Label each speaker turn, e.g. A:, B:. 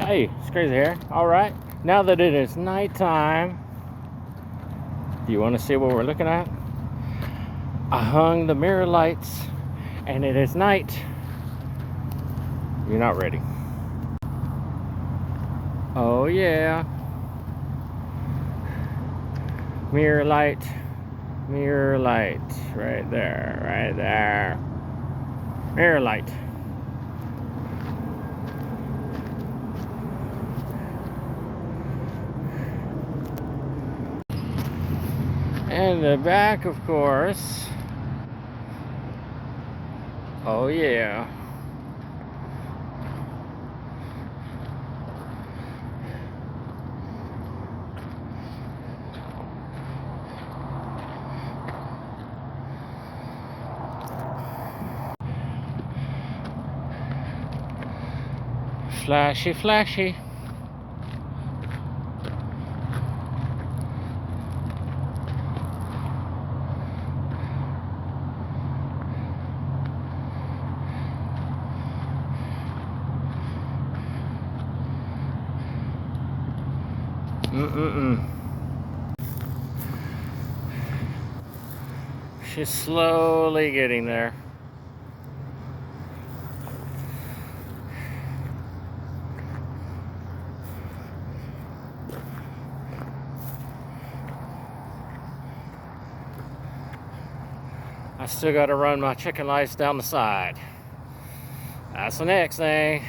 A: Hey, it's Crazy here. All right, now that it is nighttime, do you want to see what we're looking at? I hung the mirror lights, and it is night. You're not ready. Oh yeah. Mirror light, right there, right there. Mirror light. And the back, of course. Oh yeah. Flashy, flashy. She's slowly getting there. I still got to run my chicken lights down the side. That's the next thing.